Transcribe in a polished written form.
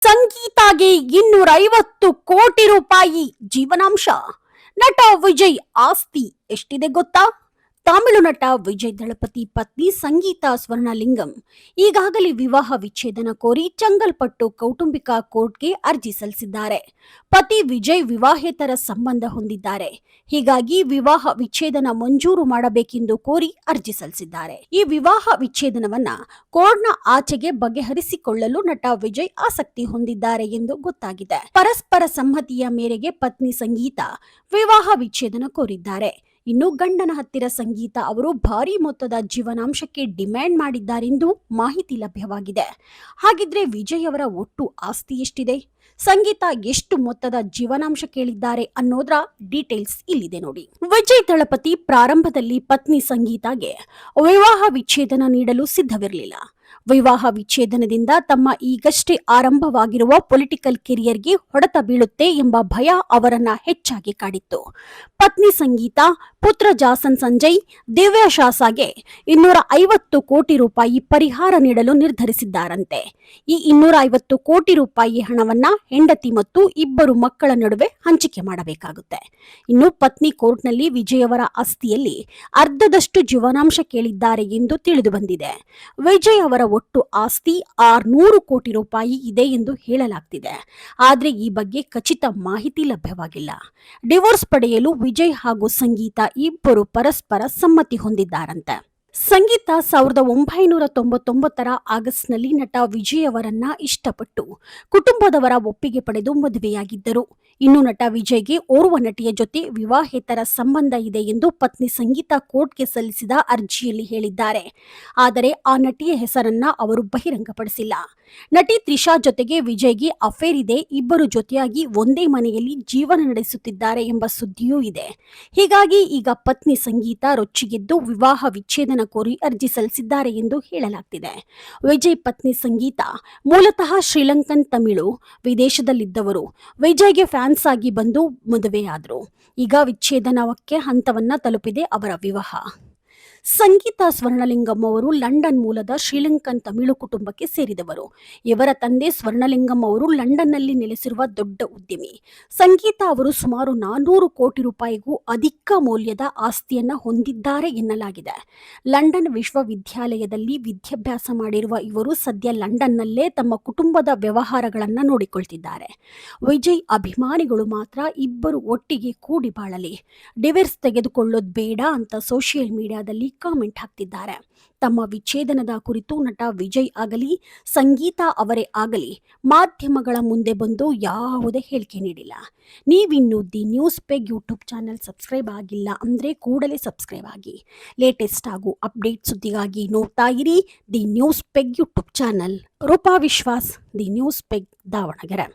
ಸಂಗೀತಾಗೆ 250 ಕೋಟಿ ರೂಪಾಯಿ ಜೀವನಾಂಶ. ನಟ ವಿಜಯ್ ಆಸ್ತಿ ಎಷ್ಟಿದೆ ಗೊತ್ತಾ? ತಮಿಳು ನಟ ವಿಜಯ್ ದಳಪತಿ ಪತ್ನಿ ಸಂಗೀತಾ ಸ್ವರ್ಣಲಿಂಗಂ ಈಗಾಗಲೇ ವಿವಾಹ ವಿಚ್ಛೇದನ ಕೋರಿ ಚಂಗಲ್ಪಟ್ಟು ಕೌಟುಂಬಿಕ ಕೋರ್ಟ್ಗೆ ಅರ್ಜಿ ಸಲ್ಲಿಸಿದ್ದಾರೆ. ಪತಿ ವಿಜಯ್ ವಿವಾಹೇತರ ಸಂಬಂಧ ಹೊಂದಿದ್ದಾರೆ. ಹೀಗಾಗಿ ವಿವಾಹ ವಿಚ್ಛೇದನ ಮಂಜೂರು ಮಾಡಬೇಕೆಂದು ಕೋರಿ ಅರ್ಜಿ ಸಲ್ಲಿಸಿದ್ದಾರೆ. ಈ ವಿವಾಹ ವಿಚ್ಛೇದನವನ್ನ ಕೋರ್ಟ್ನ ಆಚೆಗೆ ಬಗೆಹರಿಸಿಕೊಳ್ಳಲು ನಟ ವಿಜಯ್ ಆಸಕ್ತಿ ಹೊಂದಿದ್ದಾರೆ ಎಂದು ಗೊತ್ತಾಗಿದೆ. ಪರಸ್ಪರ ಸಮ್ಮತಿಯ ಮೇರೆಗೆ ಪತ್ನಿ ಸಂಗೀತಾ ವಿವಾಹ ವಿಚ್ಛೇದನ ಕೋರಿದ್ದಾರೆ. ಇನ್ನು ಗಂಡನ ಹತ್ತಿರ ಸಂಗೀತಾ ಅವರು ಭಾರಿ ಮೊತ್ತದ ಜೀವನಾಂಶಕ್ಕೆ ಡಿಮ್ಯಾಂಡ್ ಮಾಡಿದ್ದಾರೆಂದು ಮಾಹಿತಿ ಲಭ್ಯವಾಗಿದೆ. ಹಾಗಿದ್ರೆ ವಿಜಯ್ ಅವರ ಒಟ್ಟು ಆಸ್ತಿ ಎಷ್ಟಿದೆ? ಸಂಗೀತಾ ಎಷ್ಟು ಮೊತ್ತದ ಜೀವನಾಂಶ ಕೇಳಿದ್ದಾರೆ ಅನ್ನೋದ್ರ ಡೀಟೇಲ್ಸ್ ಇಲ್ಲಿದೆ ನೋಡಿ. ವಿಜಯ್ ದಳಪತಿ ಪ್ರಾರಂಭದಲ್ಲಿ ಪತ್ನಿ ಸಂಗೀತಾಗೆ ವಿವಾಹ ವಿಚ್ಛೇದನ ನೀಡಲು ಸಿದ್ಧವಿರಲಿಲ್ಲ. ವಿವಾಹ ವಿಚ್ಛೇದನದಿಂದ ತಮ್ಮ ಈಗಷ್ಟೇ ಆರಂಭವಾಗಿರುವ ಪೊಲಿಟಿಕಲ್ ಕೆರಿಯರ್ಗೆ ಹೊಡೆತ ಬೀಳುತ್ತೆ ಎಂಬ ಭಯ ಅವರನ್ನ ಹೆಚ್ಚಾಗಿ ಕಾಡಿತ್ತು. ಪತ್ನಿ ಸಂಗೀತಾ, ಪುತ್ರ ಜಾಸನ್ ಸಂಜಯ್, ದಿವ್ಯಾ ಶಾಸಾಗೆ 250 ಕೋಟಿ ರೂಪಾಯಿ ಪರಿಹಾರ ನೀಡಲು ನಿರ್ಧರಿಸಿದ್ದಾರಂತೆ. ಈ 250 ಕೋಟಿ ರೂಪಾಯಿ ಹಣವನ್ನ ಹೆಂಡತಿ ಮತ್ತು 2 ಮಕ್ಕಳ ನಡುವೆ ಹಂಚಿಕೆ ಮಾಡಬೇಕಾಗುತ್ತೆ. ಇನ್ನು ಪತ್ನಿ ಕೋರ್ಟ್ನಲ್ಲಿ ವಿಜಯ್ ಅವರ ಆಸ್ತಿಯಲ್ಲಿ ಅರ್ಧದಷ್ಟು ಜೀವನಾಂಶ ಕೇಳಿದ್ದಾರೆ ಎಂದು ತಿಳಿದು ಬಂದಿದೆ. ವಿಜಯ್ ಅವರ ಒಟ್ಟು ಆಸ್ತಿ 600 ಕೋಟಿ ರೂಪಾಯಿ ಇದೆ ಎಂದು ಹೇಳಲಾಗ್ತಿದೆ. ಆದ್ರೆ ಈ ಬಗ್ಗೆ ಖಚಿತ ಮಾಹಿತಿ ಲಭ್ಯವಾಗಿಲ್ಲ. ಡಿವೋರ್ಸ್ ಪಡೆಯಲು ವಿಜಯ್ ಹಾಗೂ ಸಂಗೀತಾ ಇಬ್ಬರು ಪರಸ್ಪರ ಸಮ್ಮತಿ ಹೊಂದಿದ್ದಾರಂತೆ. ಸಂಗೀತಾ 1999 ಆಗಸ್ಟ್ನಲ್ಲಿ ನಟ ವಿಜಯ್ ಅವರನ್ನ ಇಷ್ಟಪಟ್ಟು ಕುಟುಂಬದವರ ಒಪ್ಪಿಗೆ ಪಡೆದು ಮದುವೆಯಾಗಿದ್ದರು. ಇನ್ನು ನಟ ವಿಜಯ್ಗೆ ಓರ್ವ ನಟಿಯ ಜೊತೆ ವಿವಾಹೇತರ ಸಂಬಂಧ ಇದೆ ಎಂದು ಪತ್ನಿ ಸಂಗೀತಾ ಕೋರ್ಟ್ಗೆ ಸಲ್ಲಿಸಿದ ಅರ್ಜಿಯಲ್ಲಿ ಹೇಳಿದ್ದಾರೆ. ಆದರೆ ಆ ನಟಿಯ ಹೆಸರನ್ನ ಅವರು ಬಹಿರಂಗಪಡಿಸಿಲ್ಲ. ನಟಿ ತ್ರಿಷಾ ಜೊತೆಗೆ ವಿಜಯ್ಗೆ ಅಫೇರ್ ಇದೆ, ಇಬ್ಬರು ಜೊತೆಯಾಗಿ ಒಂದೇ ಮನೆಯಲ್ಲಿ ಜೀವನ ನಡೆಸುತ್ತಿದ್ದಾರೆ ಎಂಬ ಸುದ್ದಿಯೂ ಇದೆ. ಹೀಗಾಗಿ ಈಗ ಪತ್ನಿ ಸಂಗೀತಾ ರೊಚ್ಚಿಗೆದ್ದು ವಿವಾಹ ವಿಚ್ಛೇದನ ಕೋರಿ ಅರ್ಜಿ ಸಲ್ಲಿಸಿದ್ದಾರೆ ಎಂದು ಹೇಳಲಾಗ್ತಿದೆ. ವಿಜಯ್ ಪತ್ನಿ ಸಂಗೀತಾ ಮೂಲತಃ ಶ್ರೀಲಂಕನ್ ತಮಿಳು, ವಿದೇಶದಲ್ಲಿದ್ದವರು. ವಿಜಯ್ಗೆ ಫ್ಯಾನ್ಸ್ ಆಗಿ ಬಂದು ಮದುವೆಯಾದರು. ಈಗ ವಿಚ್ಛೇದನಕ್ಕೆ ಹಂತವನ್ನ ತಲುಪಿದೆ ಅವರ ವಿವಾಹ. ಸಂಗೀತಾ ಸ್ವರ್ಣಲಿಂಗಂ ಅವರು ಲಂಡನ್ ಮೂಲದ ಶ್ರೀಲಂಕನ್ ತಮಿಳು ಕುಟುಂಬಕ್ಕೆ ಸೇರಿದವರು. ಇವರ ತಂದೆ ಸ್ವರ್ಣಲಿಂಗಂ ಅವರು ಲಂಡನ್ನಲ್ಲಿ ನೆಲೆಸಿರುವ ದೊಡ್ಡ ಉದ್ಯಮಿ. ಸಂಗೀತಾ ಅವರು ಸುಮಾರು 400 ಕೋಟಿ ರೂಪಾಯಿಗೂ ಅಧಿಕ ಮೌಲ್ಯದ ಆಸ್ತಿಯನ್ನ ಹೊಂದಿದ್ದಾರೆ ಎನ್ನಲಾಗಿದೆ. ಲಂಡನ್ ವಿಶ್ವವಿದ್ಯಾಲಯದಲ್ಲಿ ವಿದ್ಯಾಭ್ಯಾಸ ಮಾಡಿರುವ ಇವರು ಸದ್ಯ ಲಂಡನ್ನಲ್ಲೇ ತಮ್ಮ ಕುಟುಂಬದ ವ್ಯವಹಾರಗಳನ್ನ ನೋಡಿಕೊಳ್ತಿದ್ದಾರೆ. ವಿಜಯ್ ಅಭಿಮಾನಿಗಳು ಮಾತ್ರ ಇಬ್ಬರು ಒಟ್ಟಿಗೆ ಕೂಡಿ ಬಾಳಲಿ, ಡಿವೋರ್ಸ್ ತೆಗೆದುಕೊಳ್ಳೋದು ಬೇಡ ಅಂತ ಸೋಷಿಯಲ್ ಮೀಡಿಯಾದಲ್ಲಿ ಕಾಮೆಂಟ್ ಹಾಕ್ತಿದ್ದಾರೆ. ತಮ್ಮ ವಿಚ್ಛೇದನದ ಕುರಿತು ನಟ ವಿಜಯ್ ಆಗಲಿ ಸಂಗೀತಾ ಅವರೇ ಆಗಲಿ ಮಾಧ್ಯಮಗಳ ಮುಂದೆ ಬಂದು ಯಾವುದೇ ಹೇಳಿಕೆ ನೀಡಿಲ್ಲ. ನೀವಿನ್ನು the news peg YouTube channel subscribe ಆಗಿಲ್ಲ ಅಂದ್ರೆ ಕೂಡಲೇ ಸಬ್ಸ್ಕ್ರೈಬ್ ಆಗಿ. ಲೇಟೆಸ್ಟ್ ಹಾಗೂ ಅಪ್ಡೇಟ್ ಸುದ್ದಿಗಾಗಿ ನೋಡ್ತಾ ಇರಿ the news peg YouTube channel. Roopa Vishwas, the news peg, Davanagere.